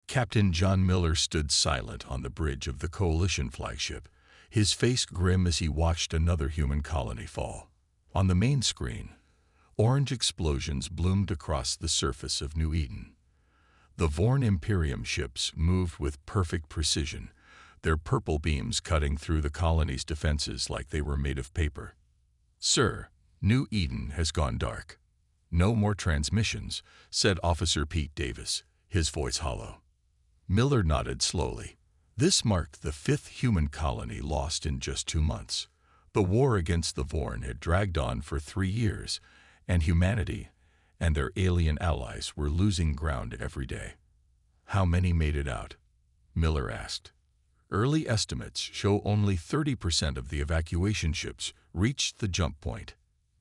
Captain John Miller stood silent on the bridge of the Coalition flagship, his face grim as he watched another human colony fall. On the main screen, orange explosions bloomed across the surface of New Eden. The Vorn Imperium ships moved with perfect precision, their purple beams cutting through the colony's defenses like they were made of paper. "Sir, New Eden has gone dark. No more transmissions," said Officer Pete Davis, his voice hollow. Miller nodded slowly. This marked the 5th human colony lost in just 2 months. The war against the Vorn had dragged on for 3 years, and humanity and their alien allies were losing ground every day. "How many made it out?" Miller asked. "Early estimates show only 30% of the evacuation ships reached the jump point,"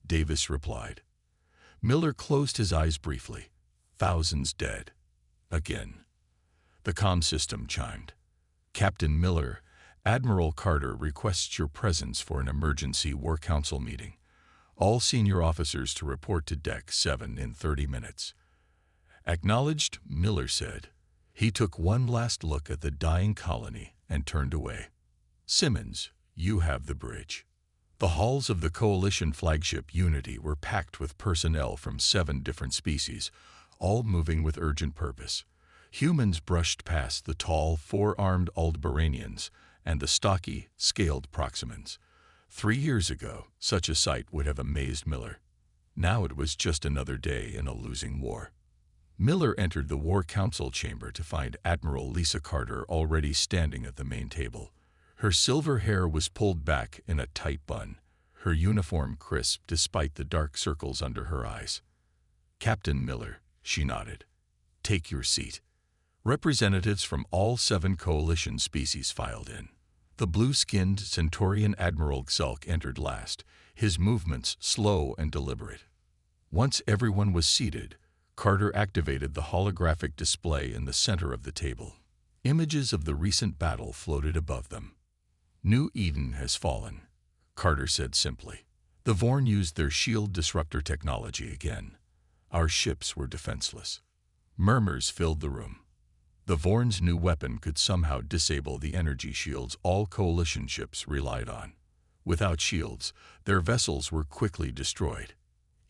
Davis replied. Miller closed his eyes briefly. "Thousands dead." Again. The comm system chimed. "Captain Miller, Admiral Carter requests your presence for an emergency War Council meeting. All senior officers to report to Deck 7 in 30 minutes. "Acknowledged," Miller said. He took one last look at the dying colony and turned away. "Simmons, you have the bridge." The halls of the Coalition flagship Unity were packed with personnel from 7 different species, all moving with urgent purpose. Humans brushed past the tall, 4-armed Aldebaranians and the stocky, scaled Proximans. 3 years ago, such a sight would have amazed Miller. Now it was just another day in a losing war. Miller entered the War Council chamber to find Admiral Lisa Carter already standing at the main table. Her silver hair was pulled back in a tight bun, her uniform crisp despite the dark circles under her eyes. "Captain Miller," she nodded. "Take your seat." Representatives from all 7 Coalition species filed in. The blue-skinned Centaurian Admiral Xulk entered last, his movements slow and deliberate. Once everyone was seated, Carter activated the holographic display in the center of the table. Images of the recent battle floated above them. "New Eden has fallen," Carter said simply. "The Vorn used their shield disruptor technology again. Our ships were defenseless." Murmurs filled the room. The Vorn's new weapon could somehow disable the energy shields all Coalition ships relied on. Without shields, their vessels were quickly destroyed.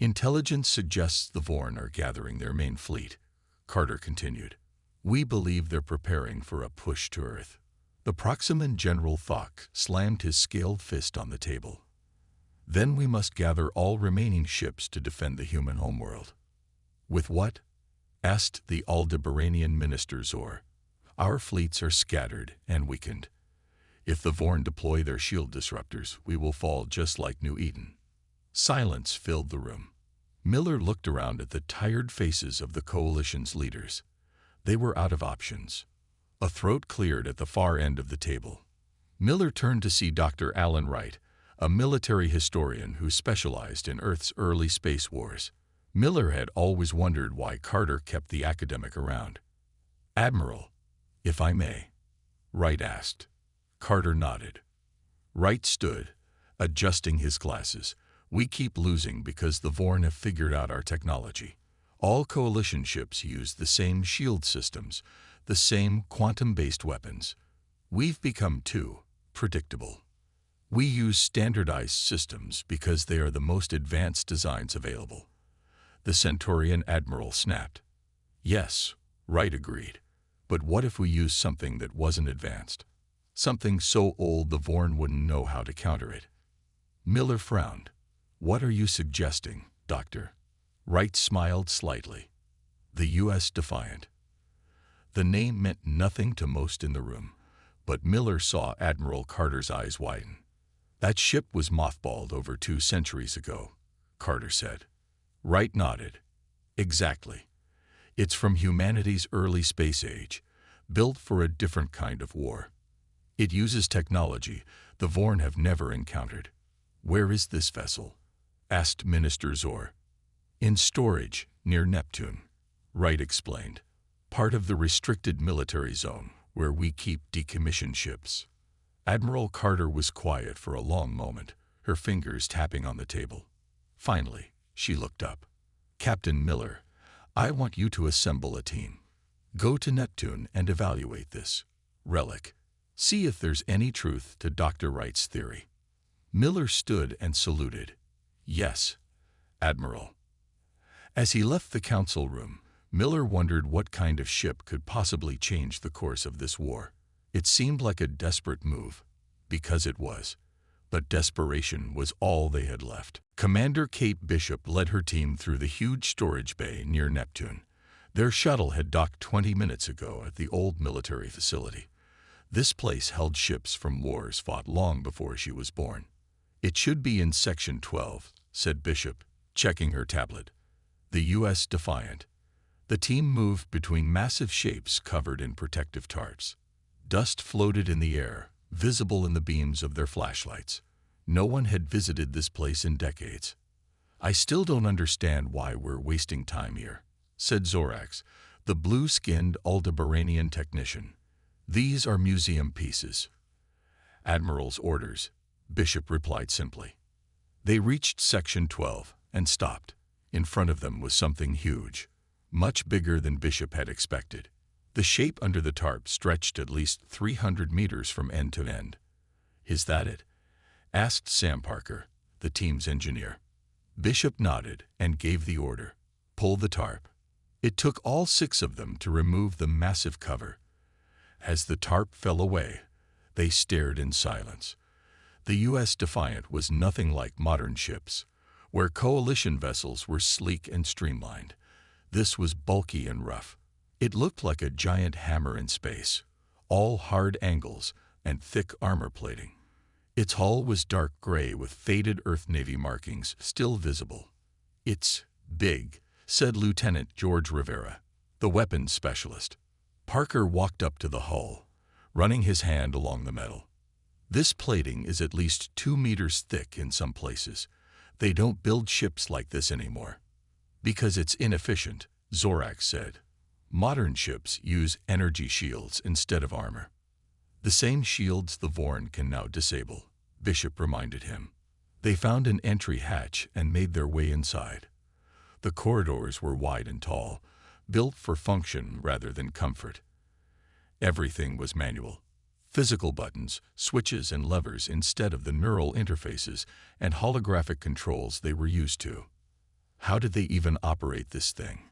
"Intelligence suggests the Vorn are gathering their main fleet," Carter continued. "We believe they're preparing for a push to Earth." The Proximan General Thok slammed his scaled fist on the table. "Then we must gather all remaining ships to defend the human homeworld." "With what?" asked the Aldebaranian Minister Zor. "Our fleets are scattered and weakened. If the Vorn deploy their shield disruptors, we will fall just like New Eden." Silence filled the room. Miller looked around at the tired faces of the Coalition's leaders. They were out of options. A throat cleared at the far end of the table. Miller turned to see Dr. Alan Wright, a military historian who specialized in Earth's early space wars. Miller had always wondered why Carter kept the academic around. "Admiral, if I may," Wright asked. Carter nodded. Wright stood, adjusting his glasses. "We keep losing because the Vorn have figured out our technology. All Coalition ships use the same shield systems, the same quantum-based weapons. We've become too predictable. We use standardized systems because they are the most advanced designs available." The Centaurian Admiral snapped. "Yes," Wright agreed. "But what if we used something that wasn't advanced? Something so old the Vorn wouldn't know how to counter it?" Miller frowned. "What are you suggesting, Doctor?" Wright smiled slightly. "The U.S. Defiant." The name meant nothing to most in the room, but Miller saw Admiral Carter's eyes widen. "That ship was mothballed over 2 centuries ago," Carter said. Wright nodded. "Exactly. It's from humanity's early space age, built for a different kind of war. It uses technology the Vorn have never encountered." "Where is this vessel?" asked Minister Zor. "In storage, near Neptune," Wright explained. "Part of the restricted military zone where we keep decommissioned ships." Admiral Carter was quiet for a long moment, her fingers tapping on the table. Finally, she looked up. "Captain Miller, I want you to assemble a team. Go to Neptune and evaluate this relic. See if there's any truth to Dr. Wright's theory." Miller stood and saluted. "Yes, Admiral." As he left the council room, Miller wondered what kind of ship could possibly change the course of this war. It seemed like a desperate move, because it was. But desperation was all they had left. Commander Kate Bishop led her team through the huge storage bay near Neptune. Their shuttle had docked 20 minutes ago at the old military facility. This place held ships from wars fought long before she was born. "It should be in Section 12, said Bishop, checking her tablet. The U.S. Defiant. The team moved between massive shapes covered in protective tarps. Dust floated in the air, visible in the beams of their flashlights. No one had visited this place in decades. "I still don't understand why we're wasting time here," said Zorax, the blue-skinned Aldebaranian technician. "These are museum pieces." "Admiral's orders," Bishop replied simply. They reached Section 12 and stopped. In front of them was something huge, much bigger than Bishop had expected. The shape under the tarp stretched at least 300 meters from end to end. "Is that it?" asked Sam Parker, the team's engineer. Bishop nodded and gave the order. "Pull the tarp." It took all 6 of them to remove the massive cover. As the tarp fell away, they stared in silence. The U.S. Defiant was nothing like modern ships, where coalition vessels were sleek and streamlined. This was bulky and rough. It looked like a giant hammer in space, all hard angles and thick armor plating. Its hull was dark gray with faded Earth Navy markings still visible. "It's big," said Lieutenant George Rivera, the weapons specialist. Parker walked up to the hull, running his hand along the metal. "This plating is at least 2 meters thick in some places. They don't build ships like this anymore." "Because it's inefficient," Zorax said. "Modern ships use energy shields instead of armor." "The same shields the Vorn can now disable," Bishop reminded him. They found an entry hatch and made their way inside. The corridors were wide and tall, built for function rather than comfort. Everything was manual. Physical buttons, switches, and levers instead of the neural interfaces and holographic controls they were used to. How did they even operate this thing?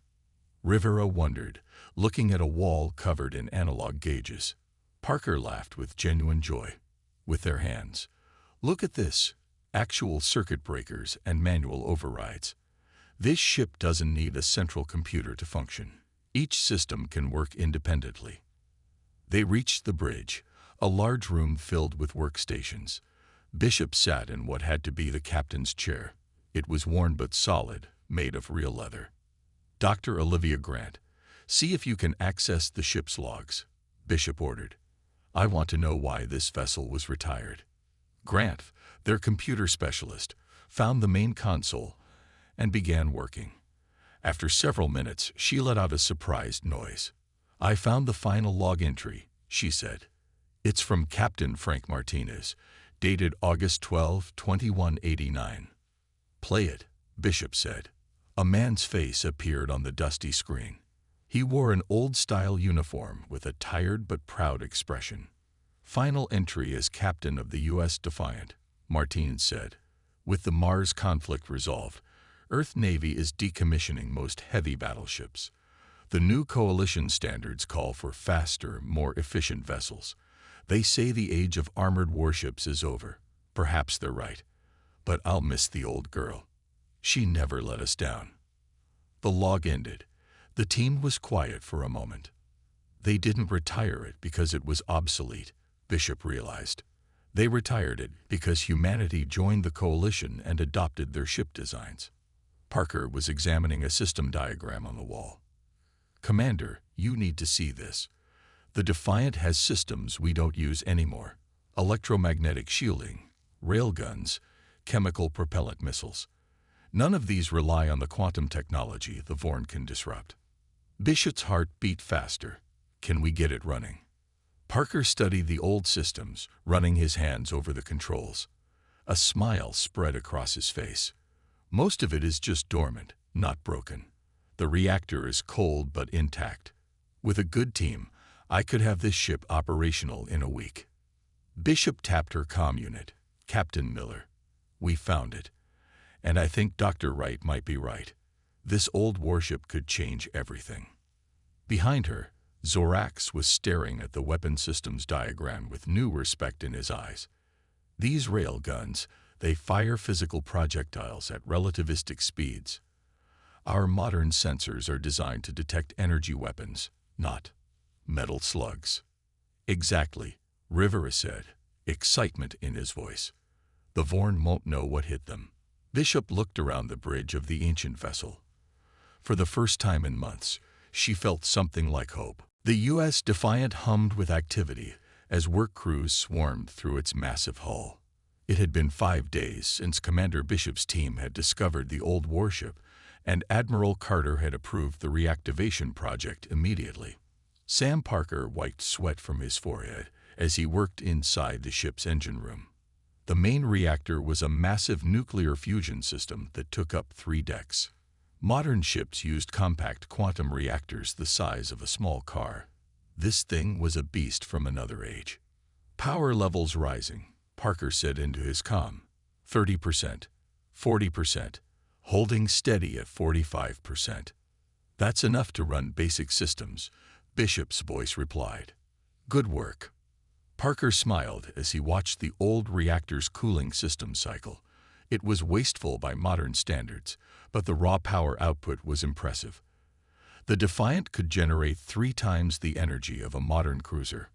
Rivera wondered, looking at a wall covered in analog gauges. Parker laughed with genuine joy. "With their hands. Look at this. Actual circuit breakers and manual overrides. This ship doesn't need a central computer to function. Each system can work independently." They reached the bridge, a large room filled with workstations. Bishop sat in what had to be the captain's chair. It was worn but solid, made of real leather. "Dr. Olivia Grant, see if you can access the ship's logs," Bishop ordered. "I want to know why this vessel was retired." Grant, their computer specialist, found the main console and began working. After several minutes, she let out a surprised noise. "I found the final log entry," she said. "It's from Captain Frank Martinez, dated August 12, 2189. "Play it," Bishop said. A man's face appeared on the dusty screen. He wore an old-style uniform with a tired but proud expression. "Final entry as captain of the U.S. Defiant," Martinez said. "With the Mars conflict resolved, Earth Navy is decommissioning most heavy battleships. The new coalition standards call for faster, more efficient vessels. They say the age of armored warships is over. Perhaps they're right. But I'll miss the old girl. She never let us down." The log ended. The team was quiet for a moment. They didn't retire it because it was obsolete, Bishop realized. They retired it because humanity joined the coalition and adopted their ship designs. Parker was examining a system diagram on the wall. "Commander, you need to see this. The Defiant has systems we don't use anymore. Electromagnetic shielding, railguns, chemical propellant missiles. None of these rely on the quantum technology the Vorn can disrupt." Bishop's heart beat faster. "Can we get it running?" Parker studied the old systems, running his hands over the controls. A smile spread across his face. "Most of it is just dormant, not broken. The reactor is cold but intact. With a good team, I could have this ship operational in a week. Bishop tapped her comm unit. Captain Miller. We found it. And I think Dr. Wright might be right. This old warship could change everything. Behind her, Zorax was staring at the weapon systems diagram with new respect in his eyes. These rail guns, they fire physical projectiles at relativistic speeds. Our modern sensors are designed to detect energy weapons, not metal slugs. Exactly, Rivera said, excitement in his voice. The Vorn won't know what hit them. Bishop looked around the bridge of the ancient vessel. For the first time in months, she felt something like hope. The U.S. Defiant hummed with activity as work crews swarmed through its massive hull. It had been 5 days since Commander Bishop's team had discovered the old warship, and Admiral Carter had approved the reactivation project immediately. Sam Parker wiped sweat from his forehead as he worked inside the ship's engine room. The main reactor was a massive nuclear fusion system that took up 3 decks. Modern ships used compact quantum reactors the size of a small car. This thing was a beast from another age. Power levels rising, Parker said into his comm. 30%, 40%, holding steady at 45%. That's enough to run basic systems, Bishop's voice replied. Good work. Parker smiled as he watched the old reactor's cooling system cycle. It was wasteful by modern standards, but the raw power output was impressive. The Defiant could generate 3 times the energy of a modern cruiser.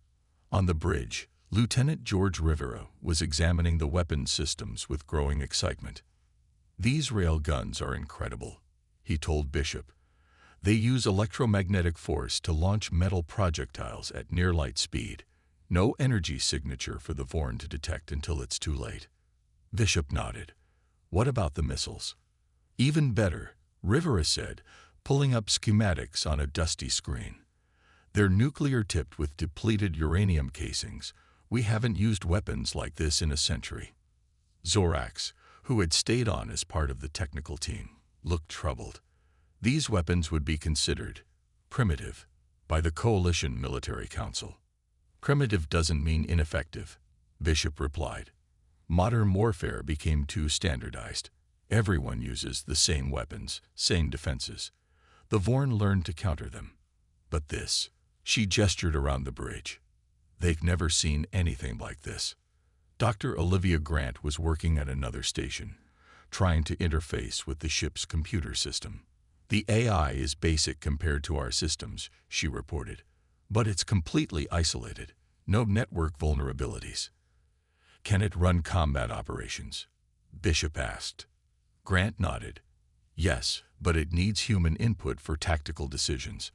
On the bridge, Lieutenant George Rivera was examining the weapons systems with growing excitement. These rail guns are incredible, he told Bishop. They use electromagnetic force to launch metal projectiles at near-light speed. No energy signature for the Vorn to detect until it's too late. Bishop nodded. What about the missiles? Even better, Rivera said, pulling up schematics on a dusty screen. They're nuclear-tipped with depleted uranium casings. We haven't used weapons like this in a century. Zorax, who had stayed on as part of the technical team, looked troubled. These weapons would be considered primitive by the Coalition Military Council. Primitive doesn't mean ineffective, Bishop replied. Modern warfare became too standardized. Everyone uses the same weapons, same defenses. The Vorn learned to counter them. But this, she gestured around the bridge. They've never seen anything like this. Dr. Olivia Grant was working at another station, trying to interface with the ship's computer system. The AI is basic compared to our systems, she reported, but it's completely isolated, no network vulnerabilities. Can it run combat operations? Bishop asked. Grant nodded. Yes, but it needs human input for tactical decisions,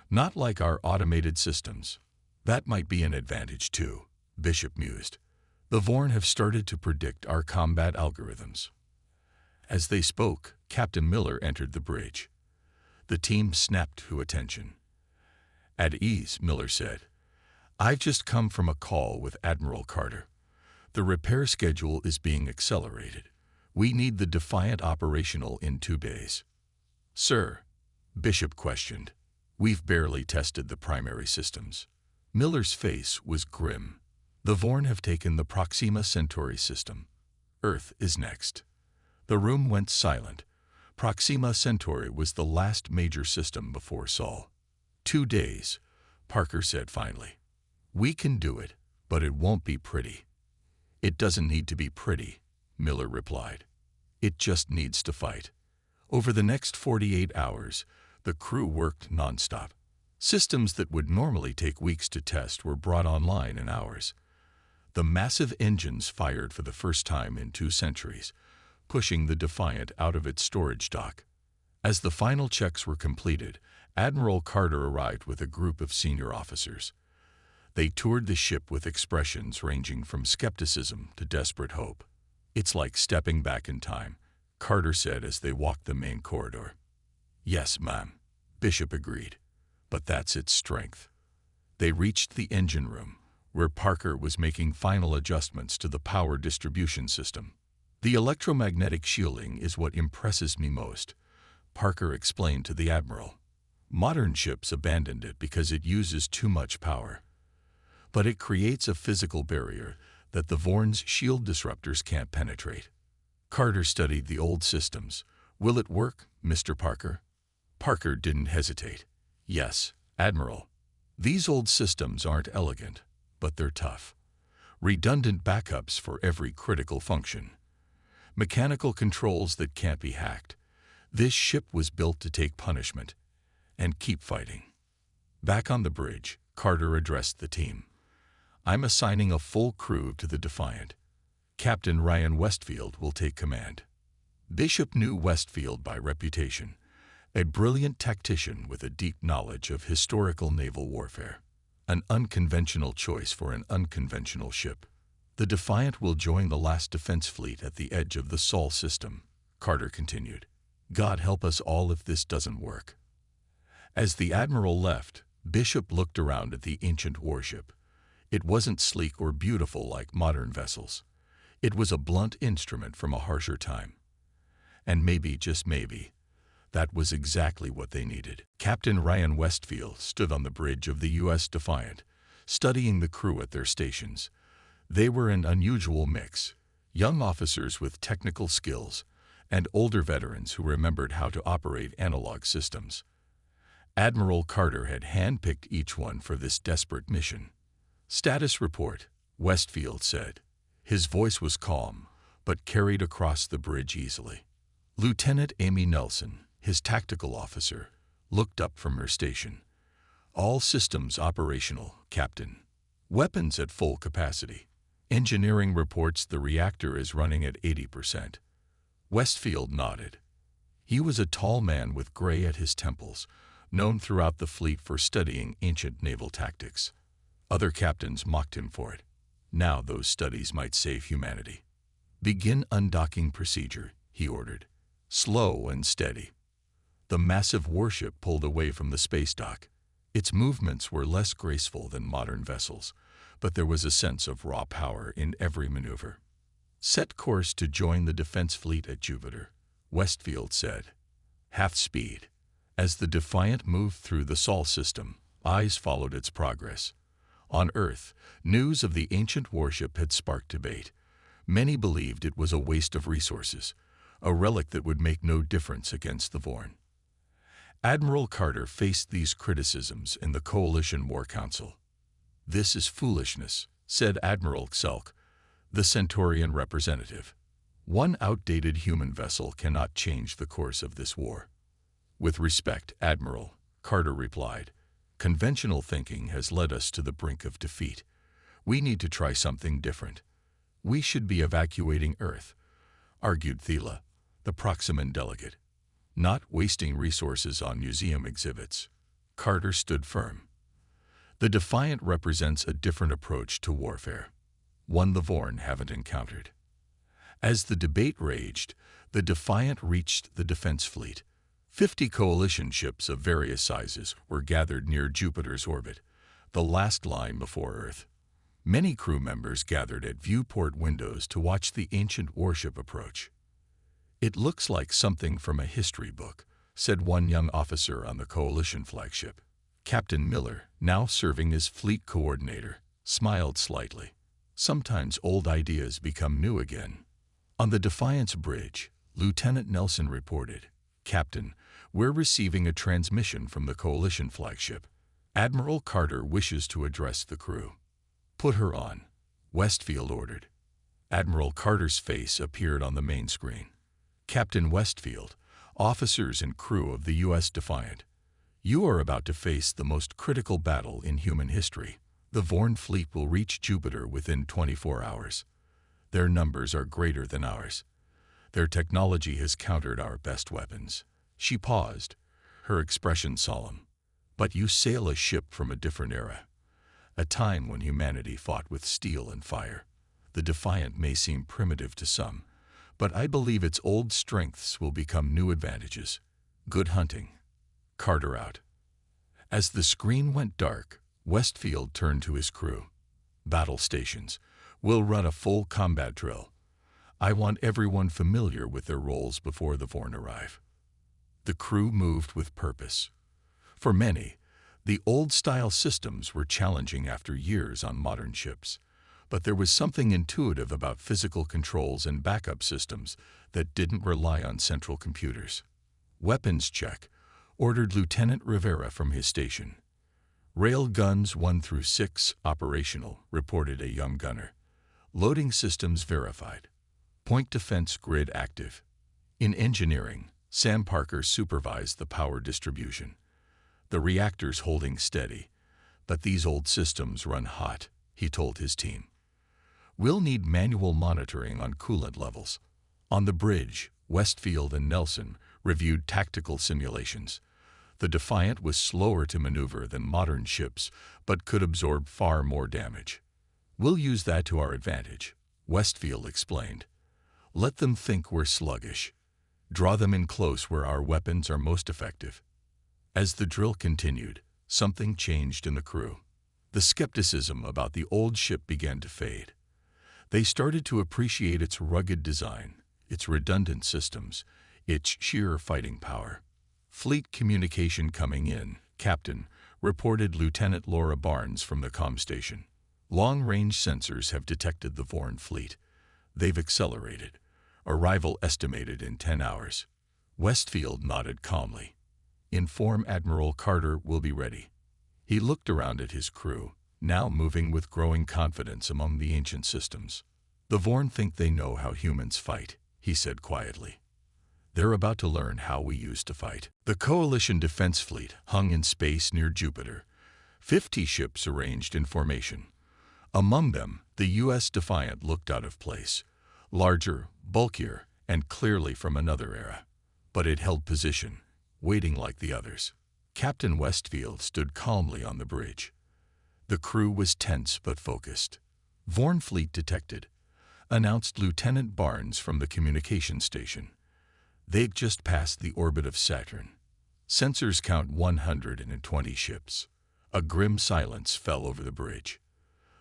not like our automated systems. That might be an advantage too, Bishop mused. The Vorn have started to predict our combat algorithms. As they spoke, Captain Miller entered the bridge. The team snapped to attention. At ease, Miller said. I've just come from a call with Admiral Carter. The repair schedule is being accelerated. We need the Defiant operational in 2 days. Sir, Bishop questioned. We've barely tested the primary systems. Miller's face was grim. The Vorn have taken the Proxima Centauri system. Earth is next. The room went silent. Proxima Centauri was the last major system before Sol. 2 days, Parker said finally. We can do it, but it won't be pretty. It doesn't need to be pretty, Miller replied. It just needs to fight. Over the next 48 hours, the crew worked nonstop. Systems that would normally take weeks to test were brought online in hours. The massive engines fired for the first time in 2 centuries, pushing the Defiant out of its storage dock. As the final checks were completed, Admiral Carter arrived with a group of senior officers. They toured the ship with expressions ranging from skepticism to desperate hope. It's like stepping back in time, Carter said as they walked the main corridor. Yes, ma'am, Bishop agreed, but that's its strength. They reached the engine room, where Parker was making final adjustments to the power distribution system. The electromagnetic shielding is what impresses me most, Parker explained to the Admiral. Modern ships abandoned it because it uses too much power. But it creates a physical barrier that the Vorn's shield disruptors can't penetrate. Carter studied the old systems. Will it work, Mr. Parker? Parker didn't hesitate. Yes, Admiral. These old systems aren't elegant, but they're tough. Redundant backups for every critical function. Mechanical controls that can't be hacked. This ship was built to take punishment and keep fighting. Back on the bridge, Carter addressed the team. I'm assigning a full crew to the Defiant. Captain Ryan Westfield will take command. Bishop knew Westfield by reputation, a brilliant tactician with a deep knowledge of historical naval warfare. An unconventional choice for an unconventional ship. The Defiant will join the last defense fleet at the edge of the Sol system, Carter continued. God help us all if this doesn't work. As the Admiral left, Bishop looked around at the ancient warship. It wasn't sleek or beautiful like modern vessels. It was a blunt instrument from a harsher time. And maybe, just maybe, that was exactly what they needed. Captain Ryan Westfield stood on the bridge of the U.S. Defiant, studying the crew at their stations. They were an unusual mix, young officers with technical skills and older veterans who remembered how to operate analog systems. Admiral Carter had handpicked each one for this desperate mission. Status report, Westfield said. His voice was calm, but carried across the bridge easily. Lieutenant Amy Nelson, his tactical officer, looked up from her station. All systems operational, Captain. Weapons at full capacity. Engineering reports the reactor is running at 80%. Westfield nodded. He was a tall man with gray at his temples, known throughout the fleet for studying ancient naval tactics. Other captains mocked him for it. Now those studies might save humanity. Begin undocking procedure, he ordered. Slow and steady. The massive warship pulled away from the space dock. Its movements were less graceful than modern vessels, but there was a sense of raw power in every maneuver. Set course to join the defense fleet at Jupiter, Westfield said. Half speed. As the Defiant moved through the Sol system, eyes followed its progress. On Earth, news of the ancient warship had sparked debate. Many believed it was a waste of resources, a relic that would make no difference against the Vorn. Admiral Carter faced these criticisms in the Coalition War Council. This is foolishness, said Admiral Xelk, the Centaurian representative. One outdated human vessel cannot change the course of this war. With respect, Admiral, Carter replied, conventional thinking has led us to the brink of defeat. We need to try something different. We should be evacuating Earth, argued Thela, the Proximan delegate. Not wasting resources on museum exhibits. Carter stood firm. The Defiant represents a different approach to warfare, one the Vorn haven't encountered. As the debate raged, the Defiant reached the defense fleet. 50 coalition ships of various sizes were gathered near Jupiter's orbit, the last line before Earth. Many crew members gathered at viewport windows to watch the ancient warship approach. It looks like something from a history book, said one young officer on the coalition flagship. Captain Miller, now serving as fleet coordinator, smiled slightly. Sometimes old ideas become new again. On the Defiance bridge, Lieutenant Nelson reported, Captain, we're receiving a transmission from the coalition flagship. Admiral Carter wishes to address the crew. Put her on, Westfield ordered. Admiral Carter's face appeared on the main screen. Captain Westfield, officers and crew of the U.S. Defiant, you are about to face the most critical battle in human history. The Vorn fleet will reach Jupiter within 24 hours. Their numbers are greater than ours. Their technology has countered our best weapons. She paused, her expression solemn. But you sail a ship from a different era, a time when humanity fought with steel and fire. The Defiant may seem primitive to some, but I believe its old strengths will become new advantages. Good hunting. Carter out. As the screen went dark, Westfield turned to his crew. Battle stations. We'll run a full combat drill. I want everyone familiar with their roles before the Vorn arrive. The crew moved with purpose. For many, the old-style systems were challenging after years on modern ships, but there was something intuitive about physical controls and backup systems that didn't rely on central computers. "Weapons check," ordered Lieutenant Rivera from his station. "Rail guns 1 through 6 operational," reported a young gunner. "Loading systems verified. Point defense grid active." In engineering, Sam Parker supervised the power distribution. "The reactor's holding steady, but these old systems run hot," he told his team. "We'll need manual monitoring on coolant levels." On the bridge, Westfield and Nelson reviewed tactical simulations. The Defiant was slower to maneuver than modern ships, but could absorb far more damage. "We'll use that to our advantage," Westfield explained. "Let them think we're sluggish. Draw them in close where our weapons are most effective." As the drill continued, something changed in the crew. The skepticism about the old ship began to fade. They started to appreciate its rugged design, its redundant systems, its sheer fighting power. "Fleet communication coming in, Captain," reported Lieutenant Laura Barnes from the comm station. "Long-range sensors have detected the Vorn fleet. They've accelerated. Arrival estimated in 10 hours. Westfield nodded calmly. "Inform Admiral Carter we'll be ready." He looked around at his crew, now moving with growing confidence among the ancient systems. "The Vorn think they know how humans fight," he said quietly. "They're about to learn how we used to fight." The Coalition Defense Fleet hung in space near Jupiter, 50 ships arranged in formation. Among them, the U.S. Defiant looked out of place, larger, bulkier, and clearly from another era. But it held position, waiting like the others. Captain Westfield stood calmly on the bridge. The crew was tense but focused. "Vorn fleet detected," announced Lieutenant Barnes from the communication station. "They've just passed the orbit of Saturn. Sensors count 120 ships." A grim silence fell over the bridge.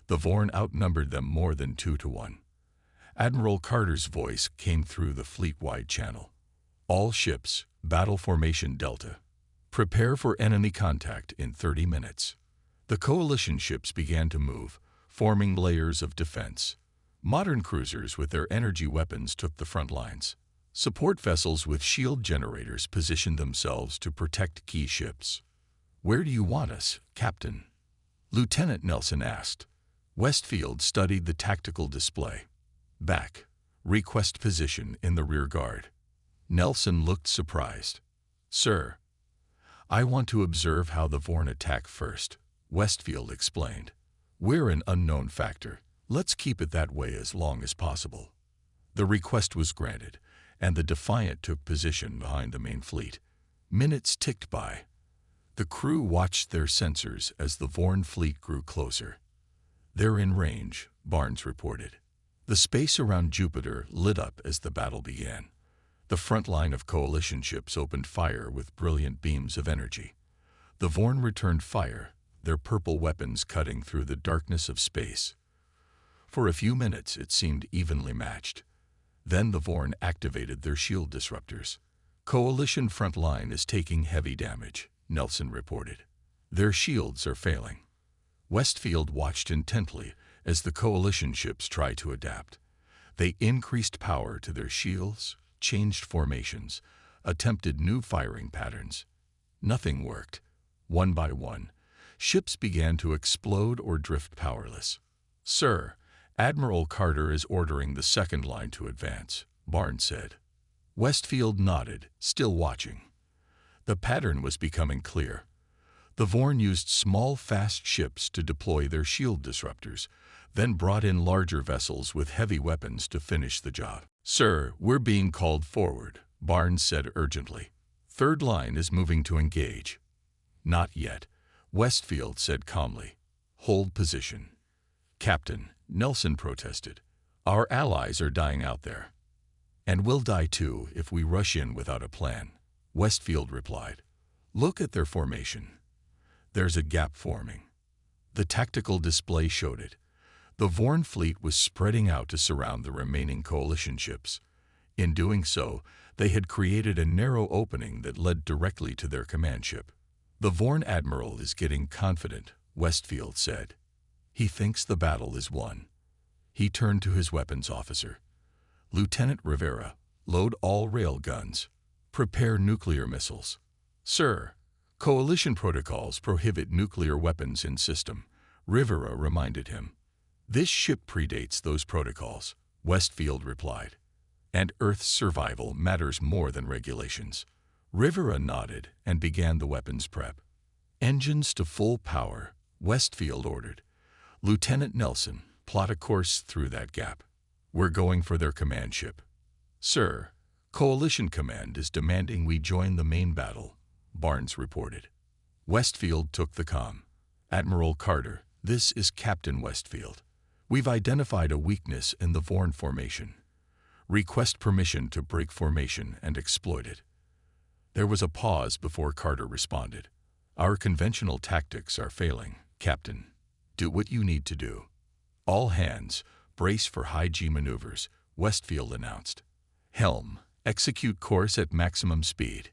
The Vorn outnumbered them more than 2 to 1. Admiral Carter's voice came through the fleet-wide channel. "All ships, battle formation Delta. Prepare for enemy contact in 30 minutes." The coalition ships began to move, forming layers of defense. Modern cruisers with their energy weapons took the front lines. Support vessels with shield generators positioned themselves to protect key ships. "Where do you want us, Captain?" Lieutenant Nelson asked. Westfield studied the tactical display. "Back. Request position in the rear guard." Nelson looked surprised. "Sir, I want to observe how the Vorn attack first," Westfield explained. "We're an unknown factor. Let's keep it that way as long as possible." The request was granted, and the Defiant took position behind the main fleet. Minutes ticked by. The crew watched their sensors as the Vorn fleet grew closer. "They're in range," Barnes reported. The space around Jupiter lit up as the battle began. The front line of coalition ships opened fire with brilliant beams of energy. The Vorn returned fire, their purple weapons cutting through the darkness of space. For a few minutes it seemed evenly matched. Then the Vorn activated their shield disruptors. "Coalition front line is taking heavy damage," Nelson reported. "Their shields are failing." Westfield watched intently as the coalition ships tried to adapt. They increased power to their shields, changed formations, attempted new firing patterns. Nothing worked. One by one, ships began to explode or drift powerless. "Sir, Admiral Carter is ordering the second line to advance," Barnes said. Westfield nodded, still watching. The pattern was becoming clear. The Vorn used small, fast ships to deploy their shield disruptors, then brought in larger vessels with heavy weapons to finish the job. "Sir, we're being called forward," Barnes said urgently. "Third line is moving to engage." "Not yet," Westfield said calmly. "Hold position." "Captain," Nelson protested, "our allies are dying out there." "And we'll die too if we rush in without a plan," Westfield replied. "Look at their formation. There's a gap forming." The tactical display showed it. The Vorn fleet was spreading out to surround the remaining coalition ships. In doing so, they had created a narrow opening that led directly to their command ship. The Vorn Admiral is getting confident, Westfield said. He thinks the battle is won. He turned to his weapons officer. Lieutenant Rivera, load all rail guns. Prepare nuclear missiles. Sir, Coalition protocols prohibit nuclear weapons in system, Rivera reminded him. This ship predates those protocols, Westfield replied. And Earth's survival matters more than regulations. Rivera nodded and began the weapons prep. Engines to full power, Westfield ordered. Lieutenant Nelson, plot a course through that gap. We're going for their command ship. Sir, Coalition Command is demanding we join the main battle, Barnes reported. Westfield took the comm. Admiral Carter, this is Captain Westfield. We've identified a weakness in the Vorn formation. Request permission to break formation and exploit it. There was a pause before Carter responded. Our conventional tactics are failing, Captain. Do what you need to do. All hands, brace for high-G maneuvers, Westfield announced. Helm, execute course at maximum speed.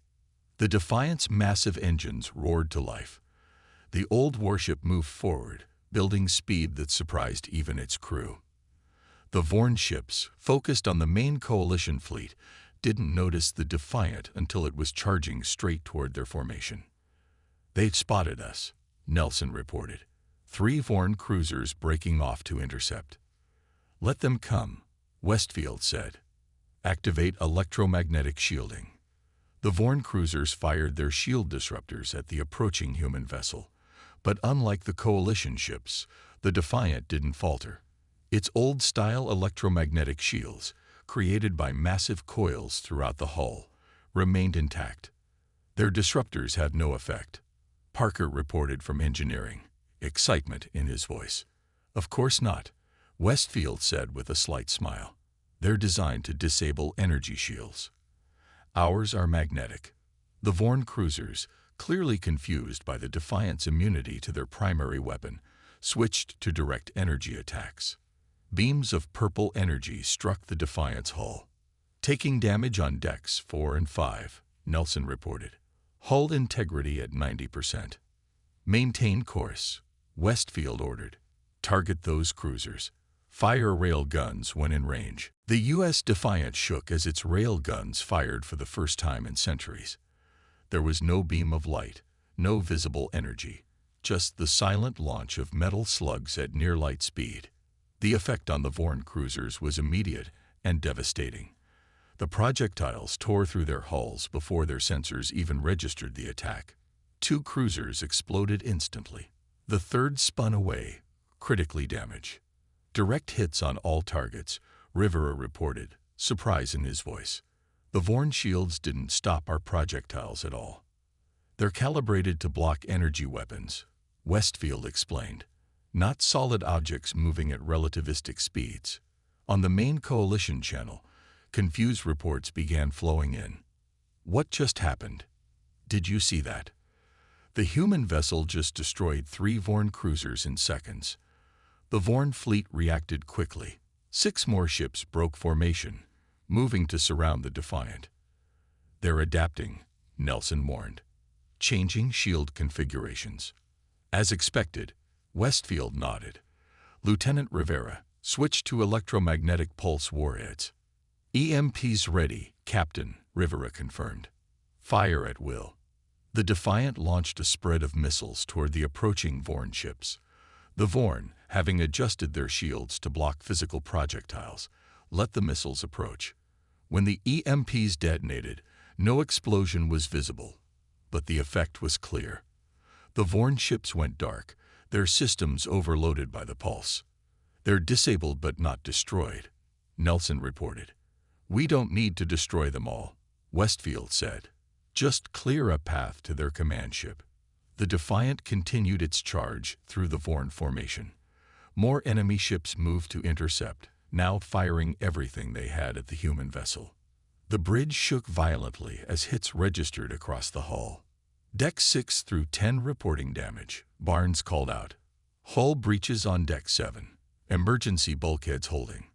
The Defiant's massive engines roared to life. The old warship moved forward, building speed that surprised even its crew. The Vorn ships, focused on the main Coalition fleet, didn't notice the Defiant until it was charging straight toward their formation. They'd spotted us, Nelson reported. 3 Vorn cruisers breaking off to intercept. Let them come, Westfield said. Activate electromagnetic shielding. The Vorn cruisers fired their shield disruptors at the approaching human vessel. But unlike the Coalition ships, the Defiant didn't falter. Its old-style electromagnetic shields, created by massive coils throughout the hull, remained intact. Their disruptors had no effect. Parker reported from engineering, excitement in his voice. Of course not, Westfield said with a slight smile. They're designed to disable energy shields. Ours are magnetic. The Vorn cruisers, clearly confused by the Defiant's immunity to their primary weapon, switched to direct energy attacks. Beams of purple energy struck the Defiant's hull. Taking damage on decks 4 and 5, Nelson reported. Hull integrity at 90%. Maintain course, Westfield ordered. Target those cruisers. Fire rail guns when in range. The U.S. Defiant shook as its rail guns fired for the first time in centuries. There was no beam of light, no visible energy, just the silent launch of metal slugs at near-light speed. The effect on the Vorn cruisers was immediate and devastating. The projectiles tore through their hulls before their sensors even registered the attack. 2 cruisers exploded instantly. The third spun away, critically damaged. Direct hits on all targets, Rivera reported, surprise in his voice. The Vorn shields didn't stop our projectiles at all. They're calibrated to block energy weapons, Westfield explained, not solid objects moving at relativistic speeds. On the main Coalition channel, confused reports began flowing in. What just happened? Did you see that? The human vessel just destroyed 3 Vorn cruisers in seconds. The Vorn fleet reacted quickly. 6 more ships broke formation, moving to surround the Defiant. They're adapting, Nelson warned. Changing shield configurations. As expected, Westfield nodded. Lieutenant Rivera, switch to electromagnetic pulse warheads. EMPs ready, Captain, Rivera confirmed. Fire at will. The Defiant launched a spread of missiles toward the approaching Vorn ships. The Vorn, having adjusted their shields to block physical projectiles, let the missiles approach. When the EMPs detonated, no explosion was visible, but the effect was clear. The Vorn ships went dark, their systems overloaded by the pulse. They're disabled but not destroyed, Nelson reported. We don't need to destroy them all, Westfield said. Just clear a path to their command ship. The Defiant continued its charge through the Vorn formation. More enemy ships moved to intercept, now firing everything they had at the human vessel. The bridge shook violently as hits registered across the hull. Deck 6 through 10 reporting damage, Barnes called out. Hull breaches on Deck 7. Emergency bulkheads holding.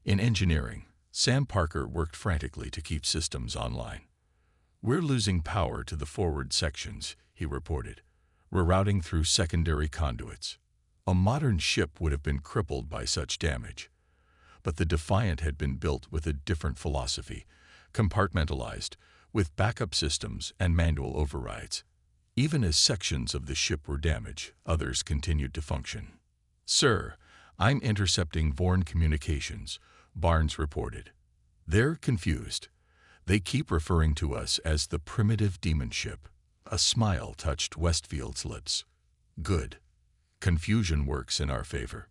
In engineering, Sam Parker worked frantically to keep systems online. "We're losing power to the forward sections," he reported. "We're routing through secondary conduits." A modern ship would have been crippled by such damage. But the Defiant had been built with a different philosophy, compartmentalized, with backup systems and manual overrides. Even as sections of the ship were damaged, others continued to function. "Sir, I'm intercepting Vorn communications," Barnes reported. "They're confused. They keep referring to us as the primitive demon ship." A smile touched Westfield's lips. "Good. Confusion works in our favor."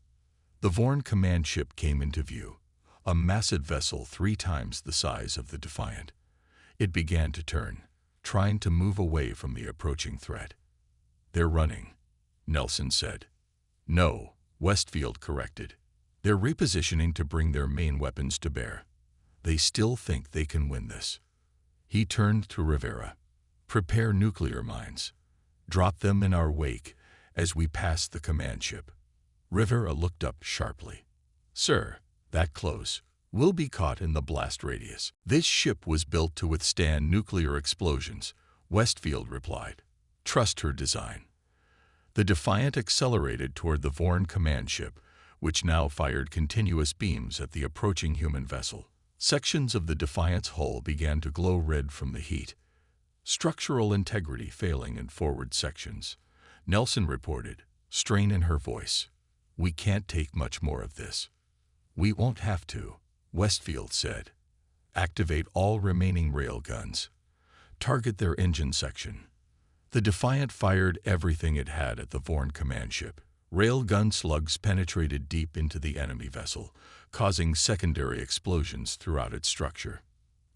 The Vorn command ship came into view, a massive vessel 3 times the size of the Defiant. It began to turn, trying to move away from the approaching threat. "They're running," Nelson said. "No," Westfield corrected. "They're repositioning to bring their main weapons to bear. They still think they can win this." He turned to Rivera. "Prepare nuclear mines. Drop them in our wake as we pass the command ship." Rivera looked up sharply. "Sir, that close. We'll be caught in the blast radius." "This ship was built to withstand nuclear explosions," Westfield replied. "Trust her design." The Defiant accelerated toward the Vorn command ship, which now fired continuous beams at the approaching human vessel. Sections of the Defiant's hull began to glow red from the heat, structural integrity failing in forward sections. Nelson reported, strain in her voice. "We can't take much more of this." "We won't have to," Westfield said. "Activate all remaining rail guns. Target their engine section." The Defiant fired everything it had at the Vorn command ship. Rail gun slugs penetrated deep into the enemy vessel, causing secondary explosions throughout its structure.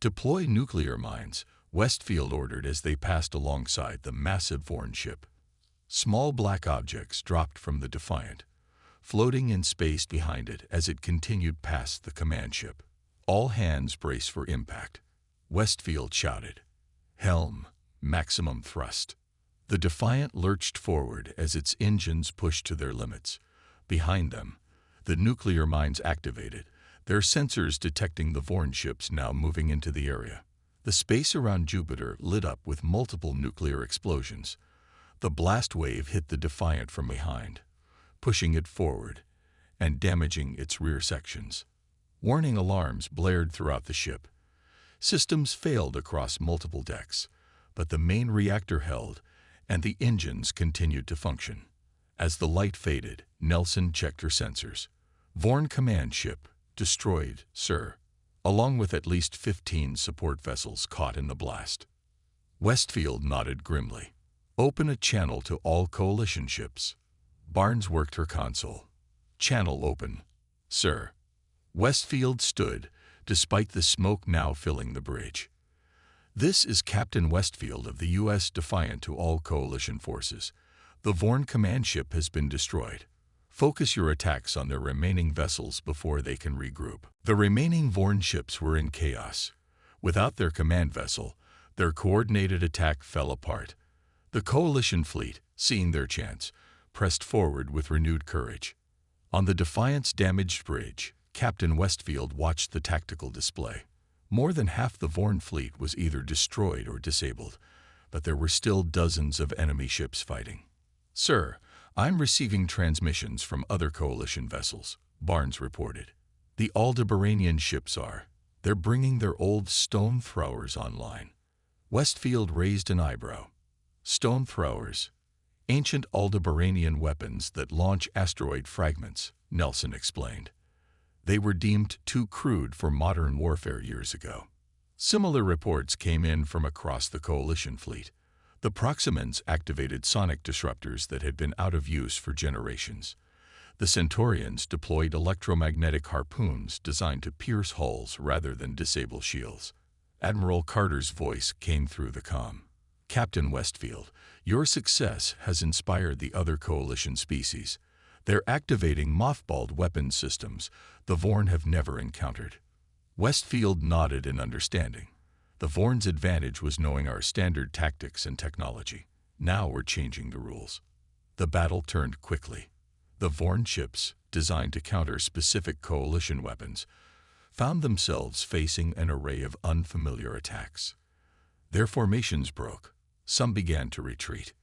"Deploy nuclear mines," Westfield ordered as they passed alongside the massive Vorn ship. Small black objects dropped from the Defiant, floating in space behind it as it continued past the command ship. "All hands brace for impact," Westfield shouted. "Helm, maximum thrust." The Defiant lurched forward as its engines pushed to their limits. Behind them, the nuclear mines activated, their sensors detecting the Vorn ships now moving into the area. The space around Jupiter lit up with multiple nuclear explosions. The blast wave hit the Defiant from behind, pushing it forward and damaging its rear sections. Warning alarms blared throughout the ship. Systems failed across multiple decks, but the main reactor held and the engines continued to function. As the light faded, Nelson checked her sensors. "Vorn command ship, destroyed, sir," along with at least 15 support vessels caught in the blast. Westfield nodded grimly. "Open a channel to all coalition ships." Barnes worked her console. "Channel open, sir." Westfield stood, despite the smoke now filling the bridge. "This is Captain Westfield of the U.S. Defiant to all coalition forces. The Vorn command ship has been destroyed. Focus your attacks on their remaining vessels before they can regroup." The remaining Vorn ships were in chaos. Without their command vessel, their coordinated attack fell apart. The coalition fleet, seeing their chance, pressed forward with renewed courage. On the Defiant's damaged bridge, Captain Westfield watched the tactical display. More than half the Vorn fleet was either destroyed or disabled, but there were still dozens of enemy ships fighting. "Sir, I'm receiving transmissions from other coalition vessels," Barnes reported. "The Aldebaranian ships are. They're bringing their old stone throwers online." Westfield raised an eyebrow. "Stone throwers, ancient Aldebaranian weapons that launch asteroid fragments," Nelson explained. "They were deemed too crude for modern warfare years ago." Similar reports came in from across the coalition fleet. The Proximans activated sonic disruptors that had been out of use for generations. The Centaurians deployed electromagnetic harpoons designed to pierce hulls rather than disable shields. Admiral Carter's voice came through the comm. "Captain Westfield, your success has inspired the other coalition species. They're activating mothballed weapons systems the Vorn have never encountered." Westfield nodded in understanding. "The Vorn's advantage was knowing our standard tactics and technology. Now we're changing the rules." The battle turned quickly. The Vorn ships, designed to counter specific coalition weapons, found themselves facing an array of unfamiliar attacks. Their formations broke. Some began to retreat.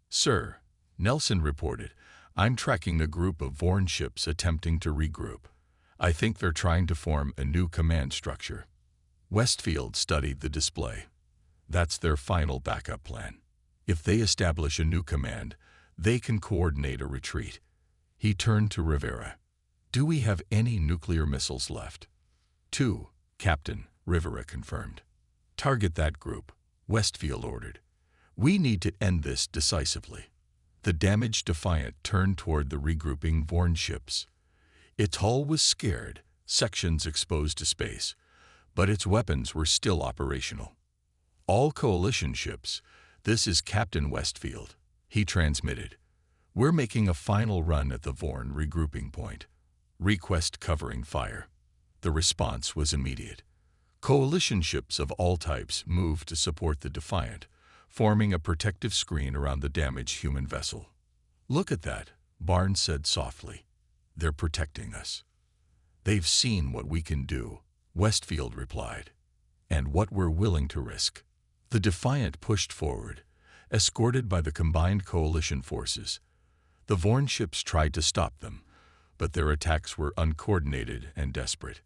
"Sir," Nelson reported, "I'm tracking a group of Vorn ships attempting to regroup. I think they're trying to form a new command structure." Westfield studied the display. That's their final backup plan. If they establish a new command, they can coordinate a retreat. He turned to Rivera. "Do we have any nuclear missiles left?" "Two, Captain," Rivera confirmed. "Target that group," Westfield ordered. "We need to end this decisively." The damaged Defiant turned toward the regrouping Vorn ships. Its hull was scared, sections exposed to space, but its weapons were still operational. "All Coalition ships, this is Captain Westfield," he transmitted. "We're making a final run at the Vorn regrouping point. Request covering fire." The response was immediate. Coalition ships of all types moved to support the Defiant, forming a protective screen around the damaged human vessel. "Look at that," Barnes said softly. "They're protecting us." "They've seen what we can do," Westfield replied, "and what we're willing to risk." The Defiant pushed forward, escorted by the combined coalition forces. The Vorn ships tried to stop them, but their attacks were uncoordinated and desperate.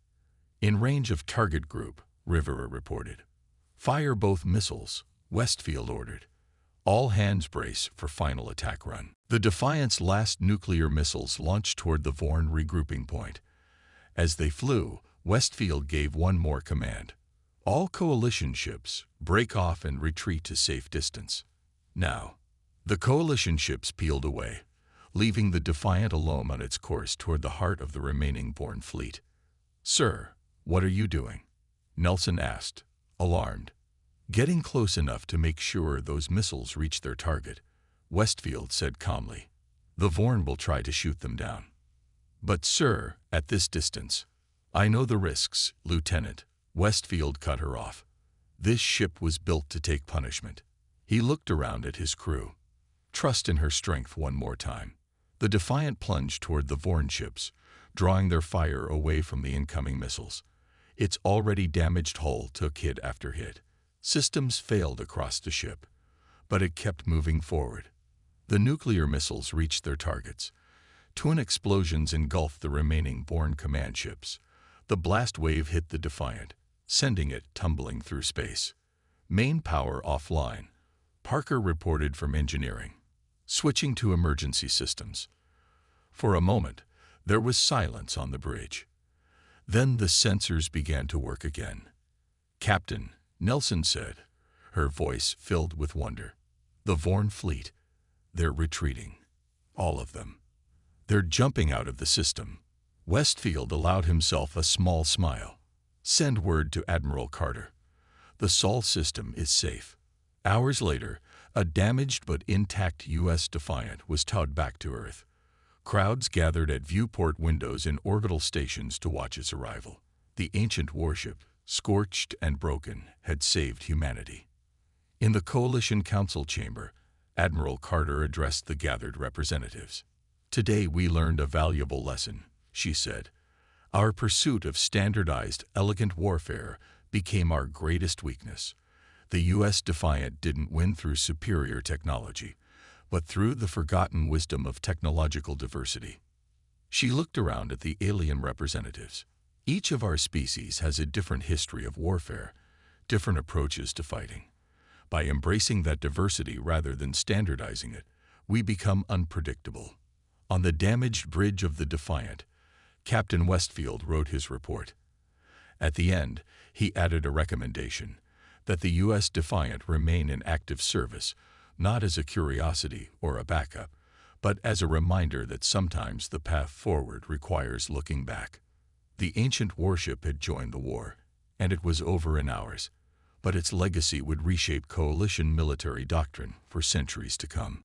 "In range of target group," Rivera reported. "Fire both missiles," Westfield ordered. "All hands brace for final attack run." The Defiant's last nuclear missiles launched toward the Vorn regrouping point. As they flew, Westfield gave one more command. "All Coalition ships, break off and retreat to safe distance." Now, the Coalition ships peeled away, leaving the Defiant alone on its course toward the heart of the remaining Vorn fleet. "Sir, what are you doing?" Nelson asked, alarmed. "Getting close enough to make sure those missiles reach their target," Westfield said calmly. "The Vorn will try to shoot them down." "But sir, at this distance—" "I know the risks, Lieutenant," Westfield cut her off. "This ship was built to take punishment." He looked around at his crew. "Trust in her strength one more time." The Defiant plunged toward the Vorn ships, drawing their fire away from the incoming missiles. Its already damaged hull took hit after hit. Systems failed across the ship, but it kept moving forward. The nuclear missiles reached their targets. Twin explosions engulfed the remaining Vorn command ships. The blast wave hit the Defiant, sending it tumbling through space. "Main power offline," Parker reported from engineering. Switching to emergency systems. For a moment, there was silence on the bridge. Then the sensors began to work again. "Captain," Nelson said, her voice filled with wonder. "The Vorn fleet, they're retreating. All of them. They're jumping out of the system." Westfield allowed himself a small smile. "Send word to Admiral Carter. The Sol system is safe." Hours later, a damaged but intact U.S. Defiant was towed back to Earth. Crowds gathered at viewport windows in orbital stations to watch its arrival. The ancient warship, scorched and broken, had saved humanity. In the Coalition Council chamber, Admiral Carter addressed the gathered representatives. "Today we learned a valuable lesson," she said. "Our pursuit of standardized, elegant warfare became our greatest weakness. The U.S. Defiant didn't win through superior technology, but through the forgotten wisdom of technological diversity." She looked around at the alien representatives. "Each of our species has a different history of warfare, different approaches to fighting. By embracing that diversity rather than standardizing it, we become unpredictable." On the damaged bridge of the Defiant, Captain Westfield wrote his report. At the end, he added a recommendation that the U.S. Defiant remain in active service, not as a curiosity or a backup, but as a reminder that sometimes the path forward requires looking back. The ancient warship had joined the war, and it was over in hours, but its legacy would reshape coalition military doctrine for centuries to come.